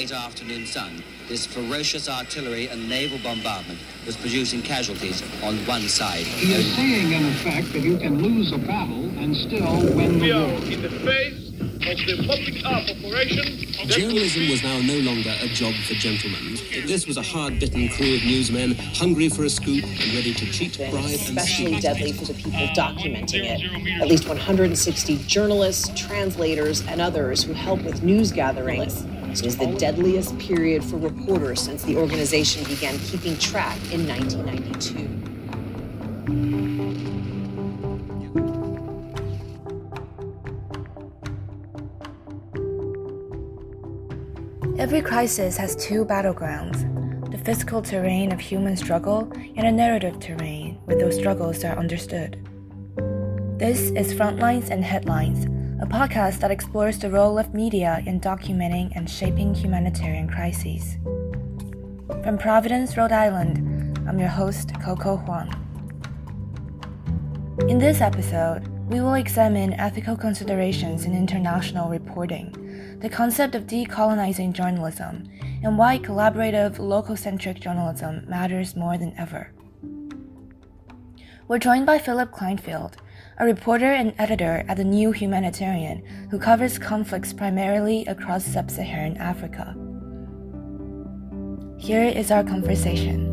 late afternoon sun, this ferocious artillery and naval bombardment was producing casualties on one side. He is saying, in effect, that you can lose a battle and still win the war. In the face of the public art operation. Journalism was now no longer a job for gentlemen. This was a hard-bitten crew of newsmen, hungry for a scoop and ready to cheat, bribe, and especially deadly for the people documenting it. At least 160 journalists, translators, and others who help with news gatherings. It is the deadliest period for reporters since the organization began keeping track in 1992. Every crisis has two battlegrounds, the physical terrain of human struggle and a narrative terrain where those struggles are understood. This is Frontlines and Headlines, a podcast that explores the role of media in documenting and shaping humanitarian crises. From Providence, Rhode Island, I'm your host, Coco Huang. In this episode, we will examine ethical considerations in international reporting, the concept of decolonizing journalism, and why collaborative, local-centric journalism matters more than ever. We're joined by Philip Kleinfeld, a reporter and editor at the New Humanitarian who covers conflicts primarily across sub-Saharan Africa. Here is our conversation.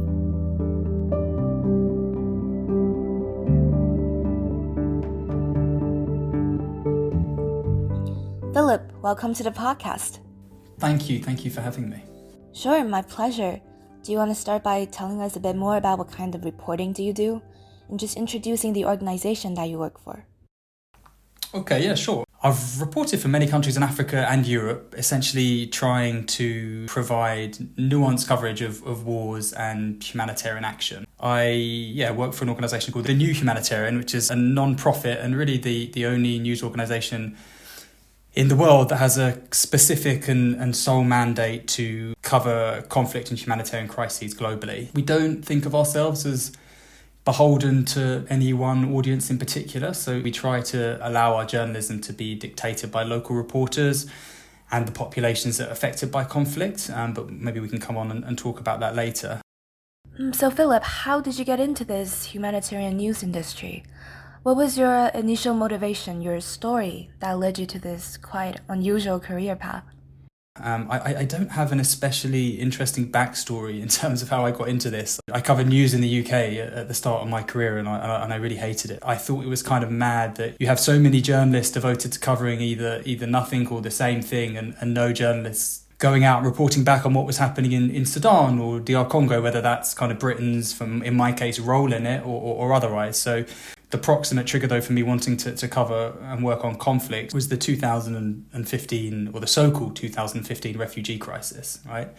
Philip, welcome to the podcast. Thank you for having me. Sure, my pleasure. Do you want to start by telling us a bit more about what kind of reporting do you do? And just introducing the organization that you work for. Okay, yeah, sure. I've reported for many countries in Africa and Europe, essentially trying to provide nuanced coverage of wars and humanitarian action. I work for an organisation called the New Humanitarian, which is a non-profit and really the only news organisation in the world that has a specific and sole mandate to cover conflict and humanitarian crises globally. We don't think of ourselves as beholden to any one audience in particular, so we try to allow our journalism to be dictated by local reporters and the populations that are affected by conflict, but maybe we can come on and talk about that later. So Philip, how did you get into this humanitarian news industry? What was your initial motivation, your story that led you to this quite unusual career path? I don't have an especially interesting backstory in terms of how I got into this. I covered news in the UK at the start of my career and I really hated it. I thought it was kind of mad that you have so many journalists devoted to covering either nothing or the same thing and no journalists going out and reporting back on what was happening in Sudan or DR Congo, whether that's kind of Britain's, in my case, role in it or otherwise. So the proximate trigger, though, for me wanting to cover and work on conflict was the 2015, or the so-called 2015 refugee crisis, right?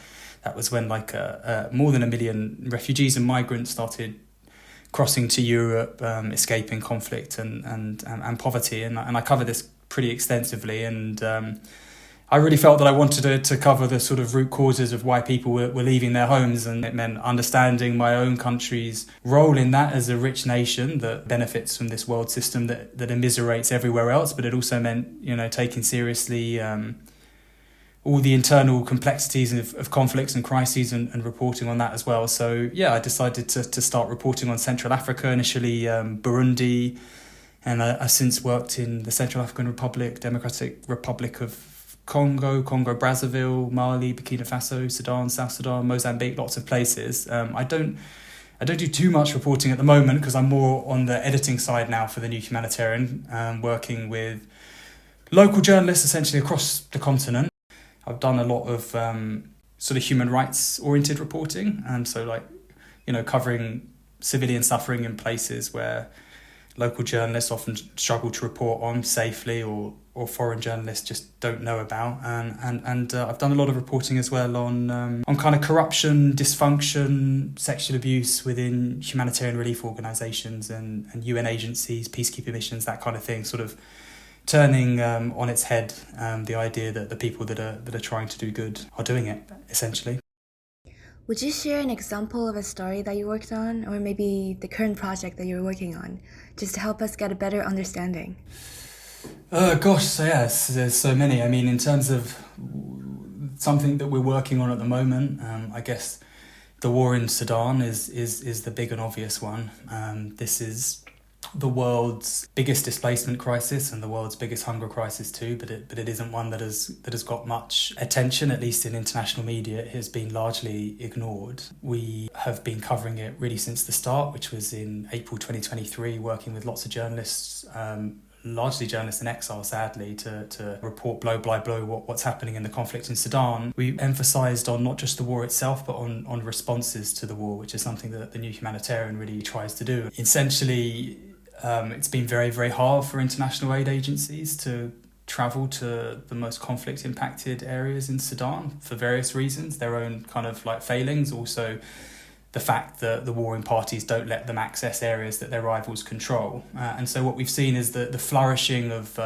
That was when more than 1 million refugees and migrants started crossing to Europe, escaping conflict and poverty. And I covered this pretty extensively, and I really felt that I wanted to cover the sort of root causes of why people were leaving their homes, and it meant understanding my own country's role in that as a rich nation that benefits from this world system that immiserates everywhere else, but it also meant, taking seriously all the internal complexities of conflicts and crises and reporting on that as well. So I decided to start reporting on Central Africa, initially Burundi, and I've since worked in the Central African Republic, Democratic Republic of Congo, Brazzaville, Mali, Burkina Faso, Sudan, South Sudan, Mozambique, lots of places. I don't do too much reporting at the moment because I'm more on the editing side now for the New Humanitarian, working with local journalists essentially across the continent. I've done a lot of sort of human rights oriented reporting, covering civilian suffering in places where local journalists often struggle to report on safely or foreign journalists just don't know about. And I've done a lot of reporting as well on kind of corruption, dysfunction, sexual abuse within humanitarian relief organisations and UN agencies, peacekeeping missions, that kind of thing, sort of turning on its head the idea that the people that are trying to do good are doing it, essentially. Would you share an example of a story that you worked on, or maybe the current project that you're working on, just to help us get a better understanding? There's so many. I mean, in terms of something that we're working on at the moment. I guess the war in Sudan is the big and obvious one. This is the world's biggest displacement crisis and the world's biggest hunger crisis too, but it isn't one that has got much attention, at least in international media. It has been largely ignored. We have been covering it really since the start, which was in April 2023, working with lots of journalists, largely journalists in exile, sadly, to report blow by blow what's happening in the conflict in Sudan. We emphasised on not just the war itself, but on responses to the war, which is something that the new Humanitarian really tries to do. Essentially, it's been very, very hard for international aid agencies to travel to the most conflict-impacted areas in Sudan for various reasons, their own kind of like failings, also the fact that the warring parties don't let them access areas that their rivals control. And so what we've seen is the flourishing of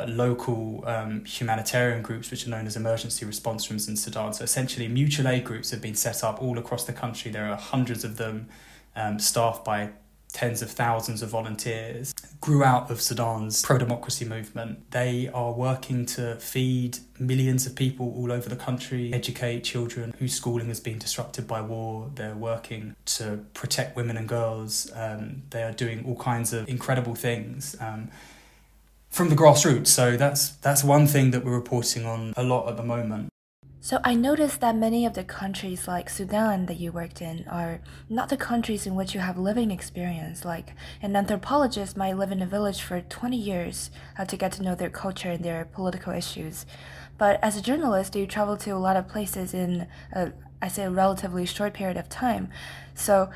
local humanitarian groups, which are known as emergency response rooms in Sudan. So essentially mutual aid groups have been set up all across the country. There are hundreds of them, staffed by tens of thousands of volunteers, grew out of Sudan's pro-democracy movement. They are working to feed millions of people all over the country, educate children whose schooling has been disrupted by war. They're working to protect women and girls. They are doing all kinds of incredible things from the grassroots. So that's one thing that we're reporting on a lot at the moment. So I noticed that many of the countries like Sudan that you worked in are not the countries in which you have living experience. Like an anthropologist might live in a village for 20 years to get to know their culture and their political issues. But as a journalist, you travel to a lot of places in, a relatively short period of time. So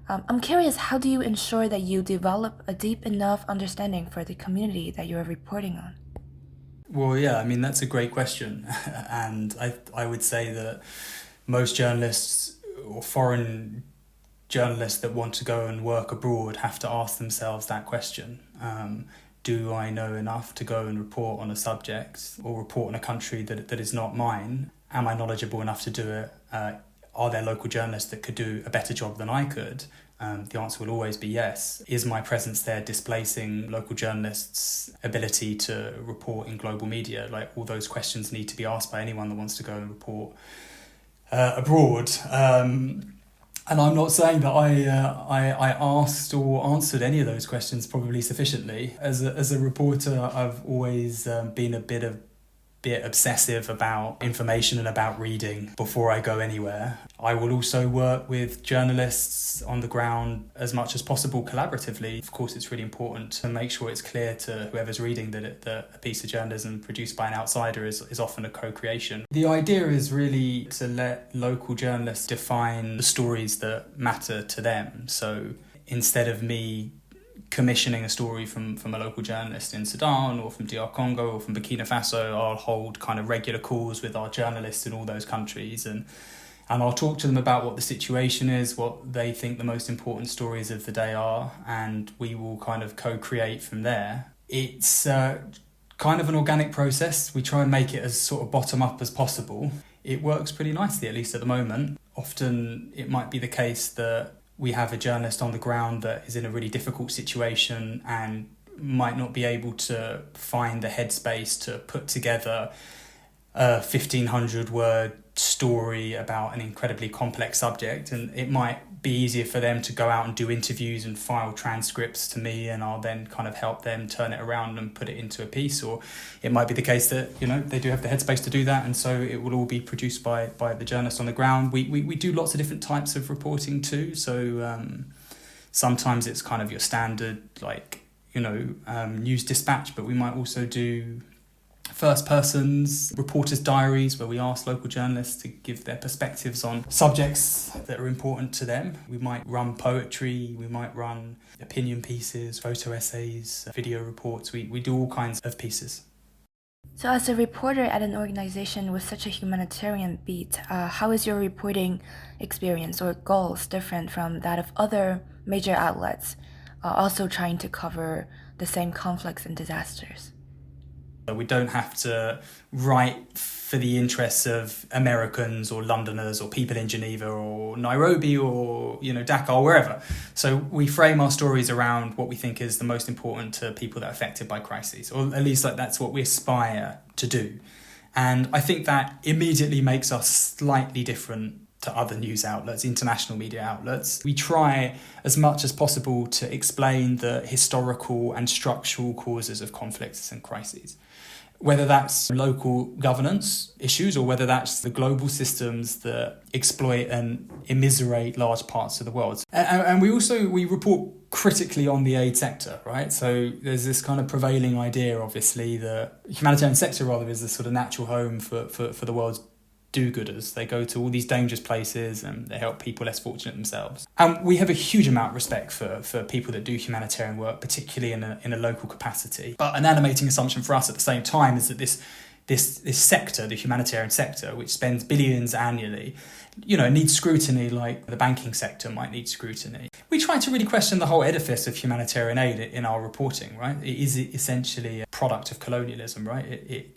I'm curious, how do you ensure that you develop a deep enough understanding for the community that you're reporting on? Well, yeah, I mean, that's a great question. And I would say that most journalists or foreign journalists that want to go and work abroad have to ask themselves that question. Do I know enough to go and report on a subject or report on a country that is not mine? Am I knowledgeable enough to do it? Are there local journalists that could do a better job than I could? The answer will always be yes. Is my presence there displacing local journalists' ability to report in global media? Like, all those questions need to be asked by anyone that wants to go and report abroad. And I'm not saying that I asked or answered any of those questions probably sufficiently. As a reporter, I've always been a bit obsessive about information and about reading before I go anywhere. I will also work with journalists on the ground as much as possible collaboratively. Of course, it's really important to make sure it's clear to whoever's reading that a piece of journalism produced by an outsider is often a co-creation. The idea is really to let local journalists define the stories that matter to them. So instead of me commissioning a story from a local journalist in Sudan or from DR Congo or from Burkina Faso, I'll hold kind of regular calls with our journalists in all those countries and I'll talk to them about what the situation is, what they think the most important stories of the day are, and we will kind of co-create from there. It's kind of an organic process. We try and make it as sort of bottom-up as possible. It works pretty nicely, at least at the moment. Often it might be the case that we have a journalist on the ground that is in a really difficult situation and might not be able to find the headspace to put together a 1,500-word story about an incredibly complex subject. And it might be easier for them to go out and do interviews and file transcripts to me, and I'll then kind of help them turn it around and put it into a piece. Or it might be the case that, you know, they do have the headspace to do that, and so it will all be produced by the journalist on the ground. We do lots of different types of reporting too. So sometimes it's kind of your standard, like, you know, news dispatch, but we might also do first persons, reporters' diaries, where we ask local journalists to give their perspectives on subjects that are important to them. We might run poetry, we might run opinion pieces, photo essays, video reports. We do all kinds of pieces. So as a reporter at an organization with such a humanitarian beat, how is your reporting experience or goals different from that of other major outlets also trying to cover the same conflicts and disasters? We don't have to write for the interests of Americans or Londoners or people in Geneva or Nairobi or, you know, Dakar or wherever. So we frame our stories around what we think is the most important to people that are affected by crises, or at least like that's what we aspire to do. And I think that immediately makes us slightly different to other news outlets, international media outlets. We try as much as possible to explain the historical and structural causes of conflicts and crises, whether that's local governance issues or whether that's the global systems that exploit and immiserate large parts of the world. And we report critically on the aid sector, right? So there's this kind of prevailing idea, obviously, the humanitarian sector rather is the sort of natural home for the world's do-gooders. They go to all these dangerous places and they help people less fortunate themselves. And we have a huge amount of respect for people that do humanitarian work, particularly in a local capacity. But an animating assumption for us at the same time is that this sector, the humanitarian sector, which spends billions annually, needs scrutiny like the banking sector might need scrutiny. We try to really question the whole edifice of humanitarian aid in our reporting, right? It is essentially a product of colonialism, right? It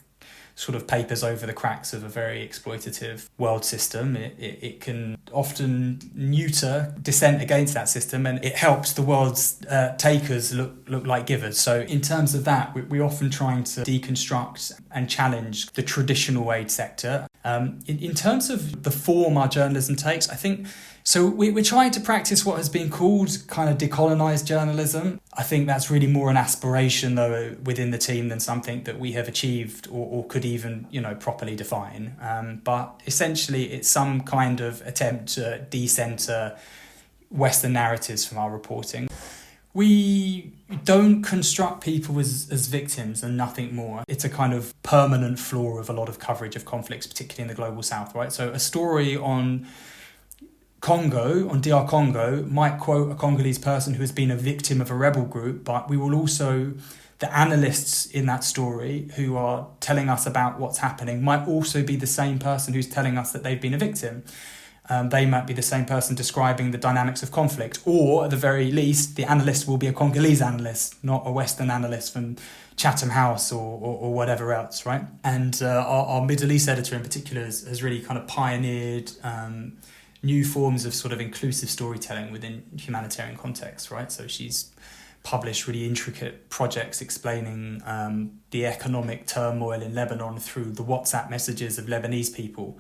sort of papers over the cracks of a very exploitative world system. It can often neuter dissent against that system, and it helps the world's takers look like givers. So in terms of that, we're often trying to deconstruct and challenge the traditional aid sector. In terms of the form our journalism takes, I think, so we're trying to practice what has been called kind of decolonized journalism. I think that's really more an aspiration, though, within the team than something that we have achieved or could even, properly define. But essentially, it's some kind of attempt to decenter Western narratives from our reporting. We don't construct people as victims and nothing more. It's a kind of permanent flaw of a lot of coverage of conflicts, particularly in the global south, right? So a story on Congo, on DR Congo, might quote a Congolese person who has been a victim of a rebel group, but we will also, the analysts in that story who are telling us about what's happening might also be the same person who's telling us that they've been a victim. They might be the same person describing the dynamics of conflict, or at the very least, the analyst will be a Congolese analyst, not a Western analyst from Chatham House or whatever else, right? And our Middle East editor in particular has really kind of pioneered new forms of sort of inclusive storytelling within humanitarian contexts, right? So she's published really intricate projects explaining the economic turmoil in Lebanon through the WhatsApp messages of Lebanese people.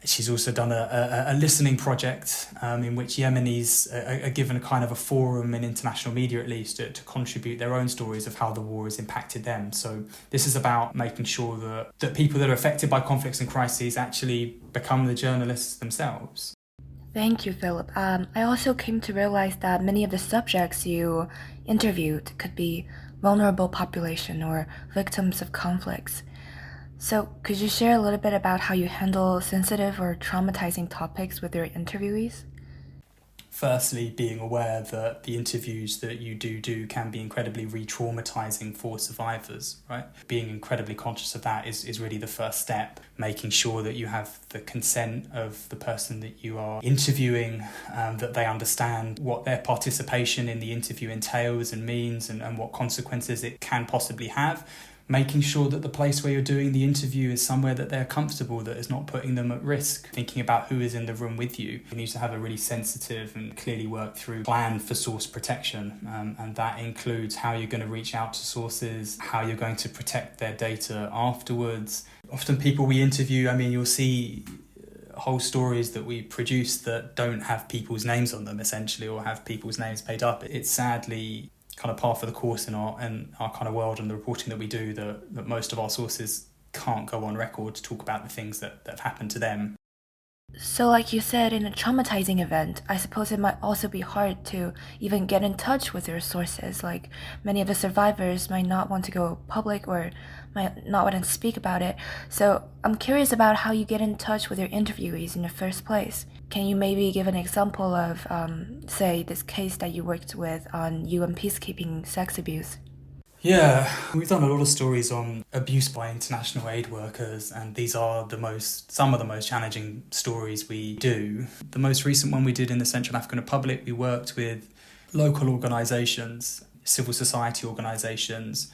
She's also done a listening project in which Yemenis are given a kind of a forum in international media, at least, to contribute their own stories of how the war has impacted them. So this is about making sure that people that are affected by conflicts and crises actually become the journalists themselves. Thank you, Philip. I also came to realize that many of the subjects you interviewed could be vulnerable population or victims of conflicts. So could you share a little bit about how you handle sensitive or traumatizing topics with your interviewees? Firstly, being aware that the interviews that you do can be incredibly re-traumatizing for survivors, right? Being incredibly conscious of that is really the first step. Making sure that you have the consent of the person that you are interviewing, that they understand what their participation in the interview entails and means and what consequences it can possibly have. Making sure that the place where you're doing the interview is somewhere that they're comfortable, that is not putting them at risk. Thinking about who is in the room with you. You need to have a really sensitive and clearly worked through plan for source protection. And that includes how you're going to reach out to sources, how you're going to protect their data afterwards. Often people we interview, you'll see whole stories that we produce that don't have people's names on them, essentially, or have people's names made up. It's sadly kind of par for the course in our kind of world and the reporting that we do that most of our sources can't go on record to talk about the things that have happened to them. So like you said, in a traumatizing event, I suppose it might also be hard to even get in touch with your sources. Like many of the survivors might not want to go public or might not want to speak about it. So I'm curious about how you get in touch with your interviewees in the first place. Can you maybe give an example of, say, this case that you worked with on UN peacekeeping sex abuse? Yeah, we've done a lot of stories on abuse by international aid workers, and these are some of the most challenging stories we do. The most recent one we did in the Central African Republic, we worked with local organisations, civil society organisations,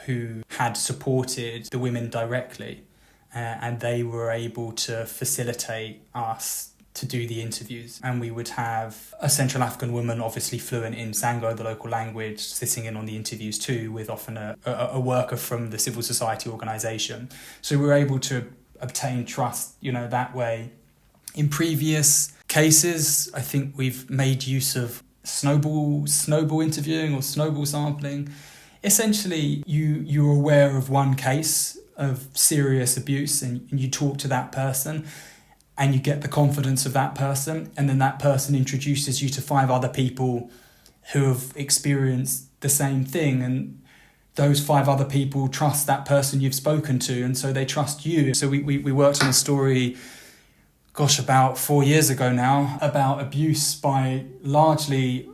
who had supported the women directly, and they were able to facilitate us to do the interviews. And we would have a Central African woman, obviously fluent in Sango, the local language, sitting in on the interviews too, with often a worker from the civil society organisation. So we were able to obtain trust, that way. In previous cases, I think we've made use of snowball interviewing or snowball sampling. Essentially, you're aware of one case of serious abuse and you talk to that person and you get the confidence of that person, and then that person introduces you to 5 other people who have experienced the same thing, and those 5 other people trust that person you've spoken to, and so they trust you. So we worked on a story, about 4 years ago now, about abuse by largely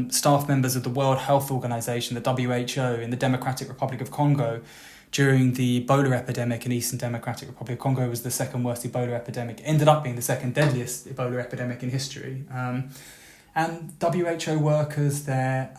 staff members of the World Health Organization, the WHO, in the Democratic Republic of Congo during the Ebola epidemic in Eastern Democratic Republic of Congo. Was the second worst Ebola epidemic, ended up being the second deadliest Ebola epidemic in history. And WHO workers there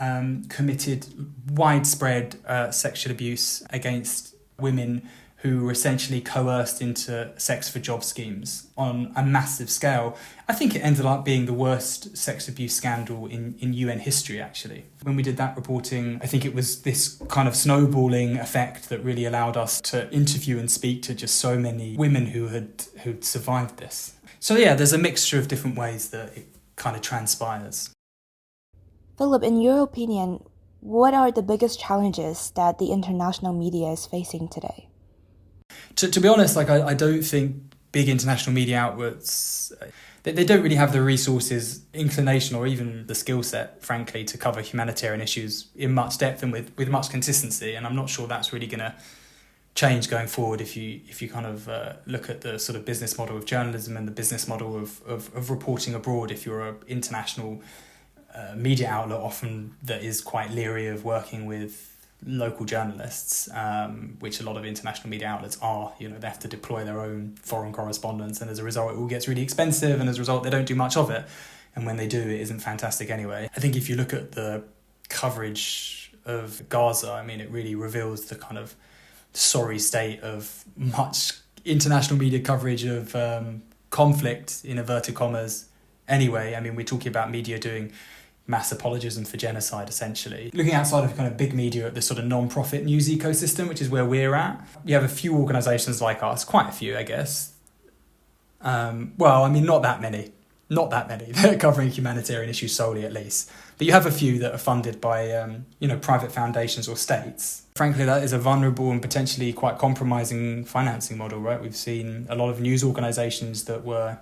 committed widespread sexual abuse against women who were essentially coerced into sex for job schemes on a massive scale. I think it ended up being the worst sex abuse scandal in UN history, actually. When we did that reporting, I think it was this kind of snowballing effect that really allowed us to interview and speak to just so many women who'd survived this. So yeah, there's a mixture of different ways that it kind of transpires. Philip, in your opinion, what are the biggest challenges that the international media is facing today? To be honest, I don't think big international media outlets, they don't really have the resources, inclination, or even the skill set, frankly, to cover humanitarian issues in much depth and with much consistency. And I'm not sure that's really going to change going forward if you kind of look at the sort of business model of journalism and the business model of reporting abroad. If you're an international media outlet, often that is quite leery of working with local journalists, which a lot of international media outlets are. They have to deploy their own foreign correspondents, and as a result it all gets really expensive, and as a result they don't do much of it, and when they do it isn't fantastic anyway. I think if you look at the coverage of Gaza, it really reveals the kind of sorry state of much international media coverage of conflict, in inverted commas, anyway. We're talking about media doing mass apologism for genocide, essentially. Looking outside of kind of big media at the sort of non-profit news ecosystem, which is where we're at, you have a few organisations like us, quite a few, I guess. Not that many. That are covering humanitarian issues solely, at least. But you have a few that are funded by, private foundations or states. Frankly, that is a vulnerable and potentially quite compromising financing model, right? We've seen a lot of news organisations that were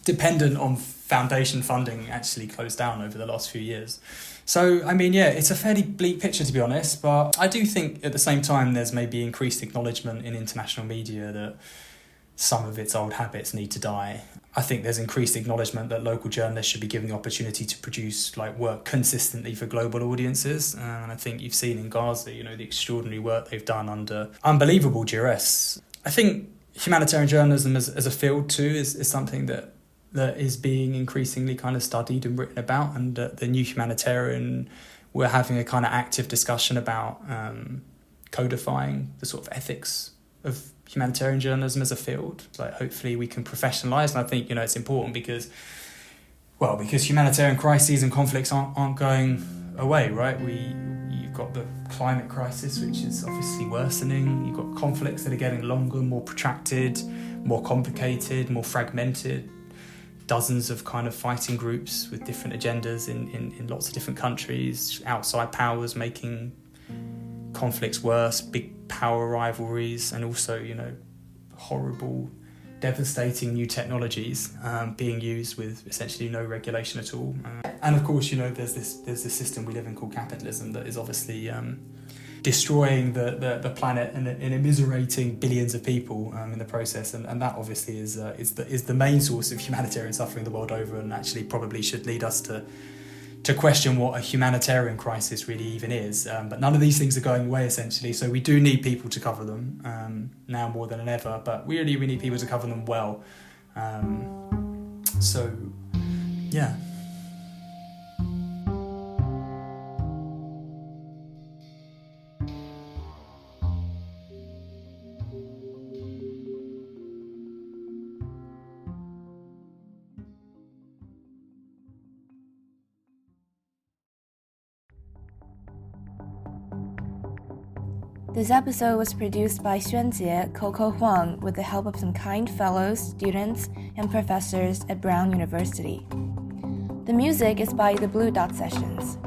dependent on foundation funding actually closed down over the last few years. So, it's a fairly bleak picture, to be honest, but I do think at the same time there's maybe increased acknowledgement in international media that some of its old habits need to die. I think there's increased acknowledgement that local journalists should be given the opportunity to produce work consistently for global audiences. And I think you've seen in Gaza, the extraordinary work they've done under unbelievable duress. I think humanitarian journalism as a field too is something that is being increasingly kind of studied and written about, and the new Humanitarian, we're having a kind of active discussion about codifying the sort of ethics of humanitarian journalism as a field. Hopefully we can professionalise, and I think it's important because humanitarian crises and conflicts aren't going away, right? You've got the climate crisis, which is obviously worsening. You've got conflicts that are getting longer, more protracted, more complicated, more fragmented. Dozens of kind of fighting groups with different agendas in lots of different countries, outside powers making conflicts worse, big power rivalries, and also, horrible, devastating new technologies being used with essentially no regulation at all. And of course, there's this system we live in called capitalism that is obviously destroying the planet and immiserating billions of people in the process, and that obviously is the main source of humanitarian suffering the world over, and actually probably should lead us to question what a humanitarian crisis really even is. But none of these things are going away, essentially, so we do need people to cover them now more than ever, but we need people to cover them well. So yeah. This episode was produced by Xuanjie Coco Huang with the help of some kind fellows, students, and professors at Brown University. The music is by the Blue Dot Sessions.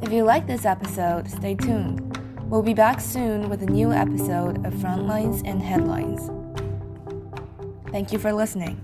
If you like this episode, stay tuned. We'll be back soon with a new episode of Frontlines and Headlines. Thank you for listening.